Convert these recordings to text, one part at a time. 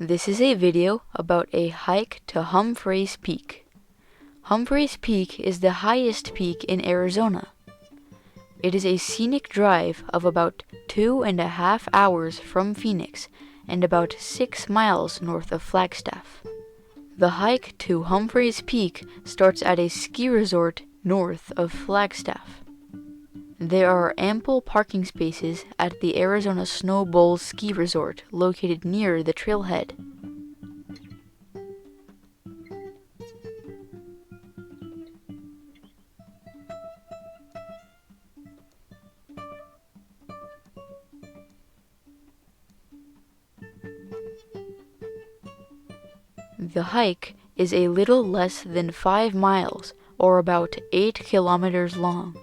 This is a video about a hike to Humphreys Peak. Humphreys Peak is the highest peak in Arizona. It is a scenic drive of about 2.5 hours from Phoenix and about 6 miles north of Flagstaff. The hike to Humphreys Peak starts at a ski resort north of Flagstaff. There are ample parking spaces at the Arizona Snow Bowl ski resort located near the trailhead. The hike is a little less than 5 miles, or about 8 kilometers long.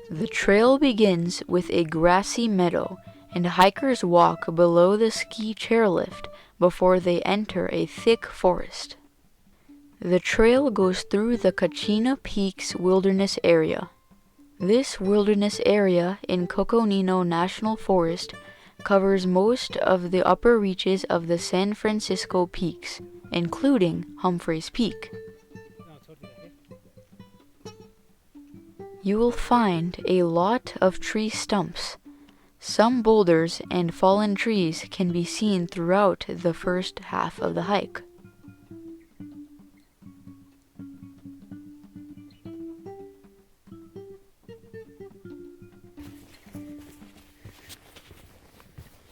The trail begins with a grassy meadow, and hikers walk below the ski chairlift before they enter a thick forest. The trail goes through the Kachina Peaks Wilderness area. This wilderness area in Coconino National Forest covers most of the upper reaches of the San Francisco Peaks, including Humphreys Peak. You will find a lot of tree stumps. Some boulders and fallen trees can be seen throughout the first half of the hike.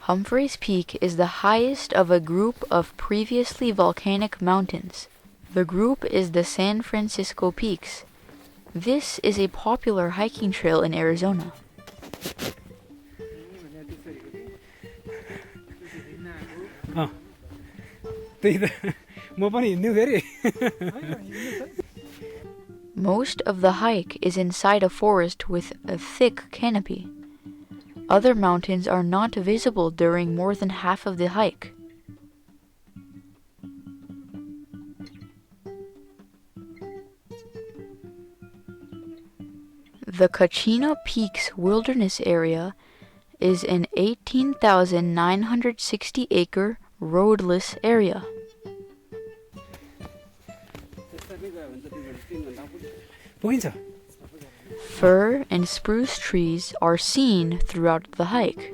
Humphreys Peak is the highest of a group of previously volcanic mountains. The group is the San Francisco Peaks. This is a popular hiking trail in Arizona. Most of the hike is inside a forest with a thick canopy. Other mountains are not visible during more than half of the hike. The Kachina Peaks Wilderness area is an 18,960-acre roadless area. Fir and spruce trees are seen throughout the hike.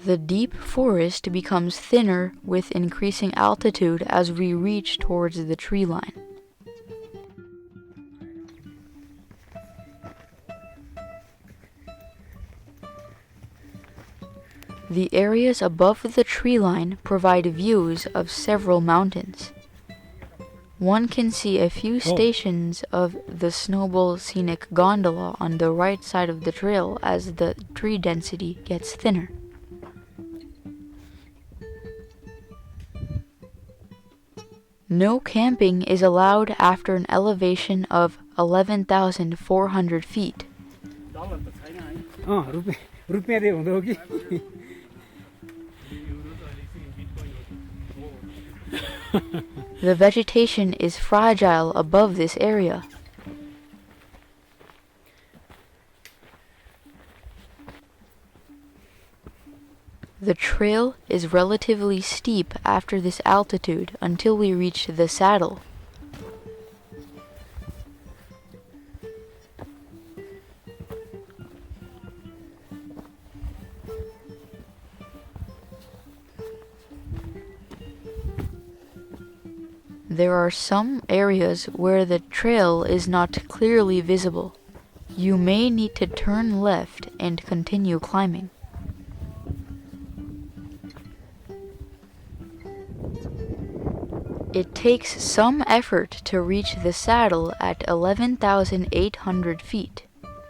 The deep forest becomes thinner with increasing altitude as we reach towards the tree line. The areas above the tree line provide views of several mountains. One can see a few stations of the Snowball Scenic Gondola on the right side of the trail as the tree density gets thinner. No camping is allowed after an elevation of 11,400 feet. The vegetation is fragile above this area. The trail is relatively steep after this altitude until we reach the saddle. There are some areas where the trail is not clearly visible. You may need to turn left and continue climbing. It takes some effort to reach the saddle at 11,800 feet.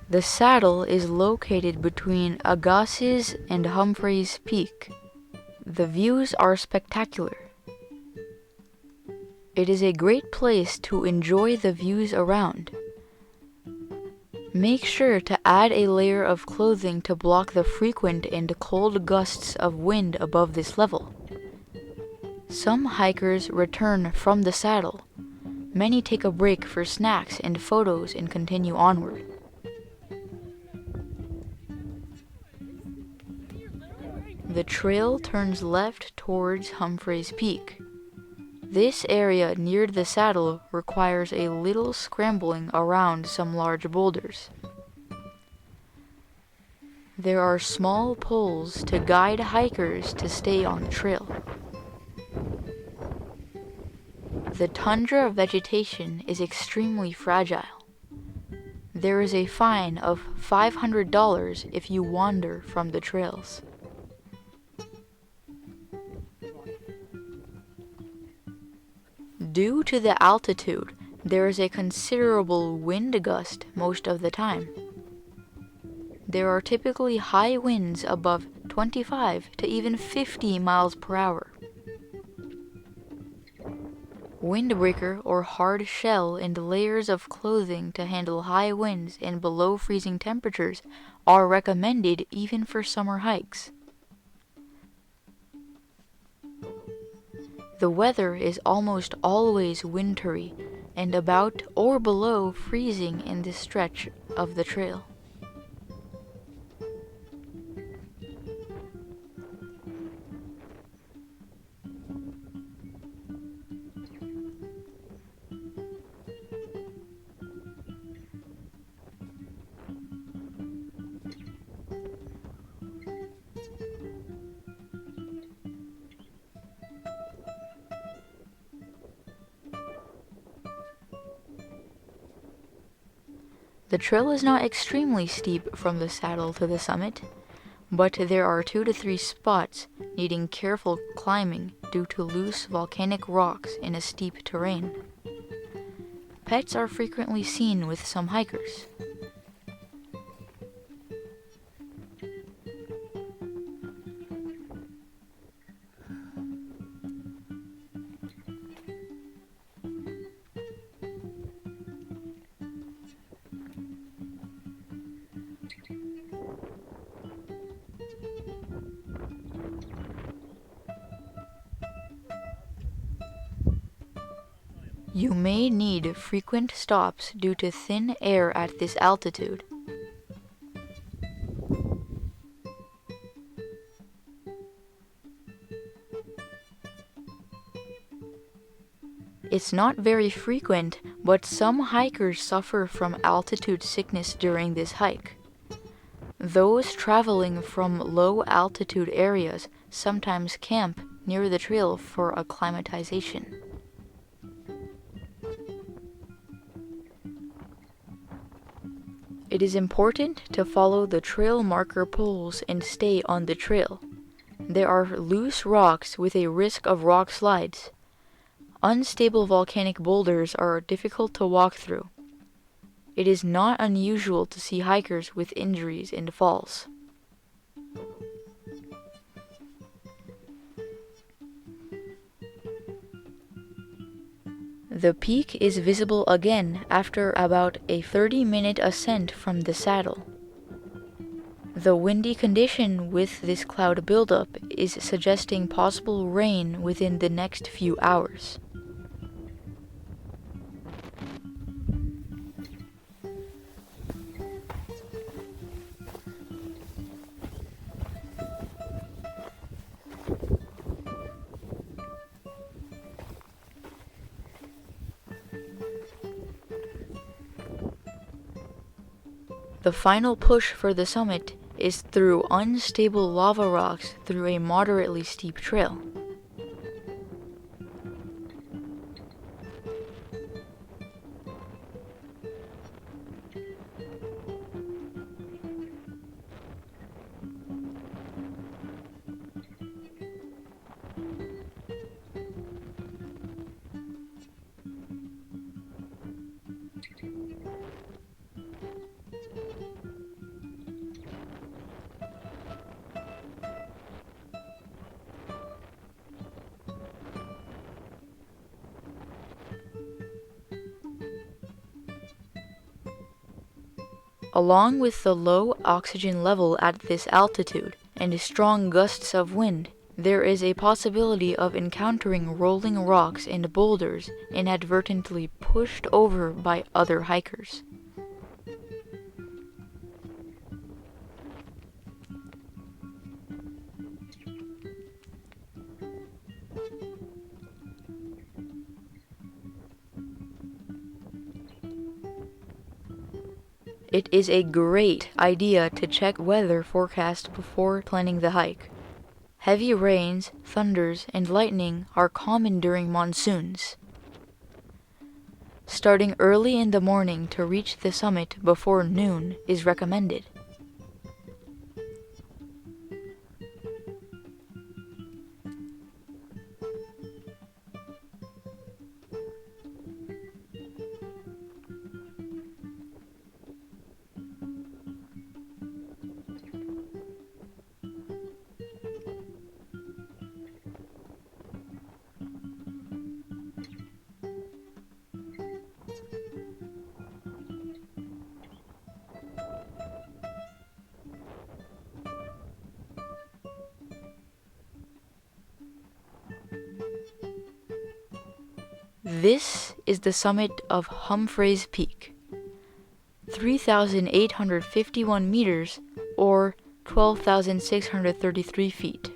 The saddle is located between Agassiz and Humphreys Peak. The views are spectacular. It is a great place to enjoy the views around. Make sure to add a layer of clothing to block the frequent and cold gusts of wind above this level. Some hikers return from the saddle. Many take a break for snacks and photos and continue onward. The trail turns left towards Humphreys Peak. This area near the saddle requires a little scrambling around some large boulders. There are small poles to guide hikers to stay on the trail. The tundra vegetation is extremely fragile. There is a fine of $500 if you wander from the trails. Due to the altitude, there is a considerable wind gust most of the time. There are typically high winds above 25 to even 50 miles per hour. Windbreaker or hard shell and layers of clothing to handle high winds and below freezing temperatures are recommended even for summer hikes. The weather is almost always wintry and about or below freezing in this stretch of the trail. The trail is not extremely steep from the saddle to the summit, but there are 2 to 3 spots needing careful climbing due to loose volcanic rocks in a steep terrain. Pets are frequently seen with some hikers. You may need frequent stops due to thin air at this altitude. It's not very frequent, but some hikers suffer from altitude sickness during this hike. Those traveling from low altitude areas sometimes camp near the trail for acclimatization. It is important to follow the trail marker poles and stay on the trail. There are loose rocks with a risk of rock slides. Unstable volcanic boulders are difficult to walk through. It is not unusual to see hikers with injuries and falls. The peak is visible again after about a 30-minute ascent from the saddle. The windy condition with this cloud buildup is suggesting possible rain within the next few hours. The final push for the summit is through unstable lava rocks through a moderately steep trail. Along with the low oxygen level at this altitude and strong gusts of wind, there is a possibility of encountering rolling rocks and boulders inadvertently pushed over by other hikers. It is a great idea to check weather forecast before planning the hike. Heavy rains, thunders, and lightning are common during monsoons. Starting early in the morning to reach the summit before noon is recommended. This is the summit of Humphreys Peak, 3,851 meters or 12,633 feet.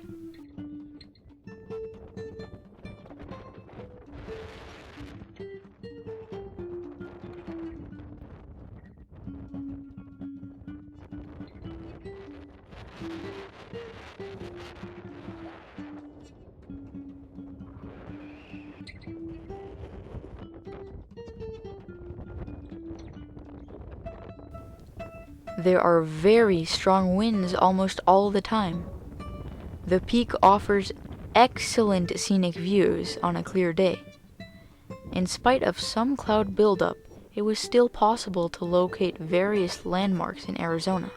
There are very strong winds almost all the time. The peak offers excellent scenic views on a clear day. In spite of some cloud buildup, it was still possible to locate various landmarks in Arizona.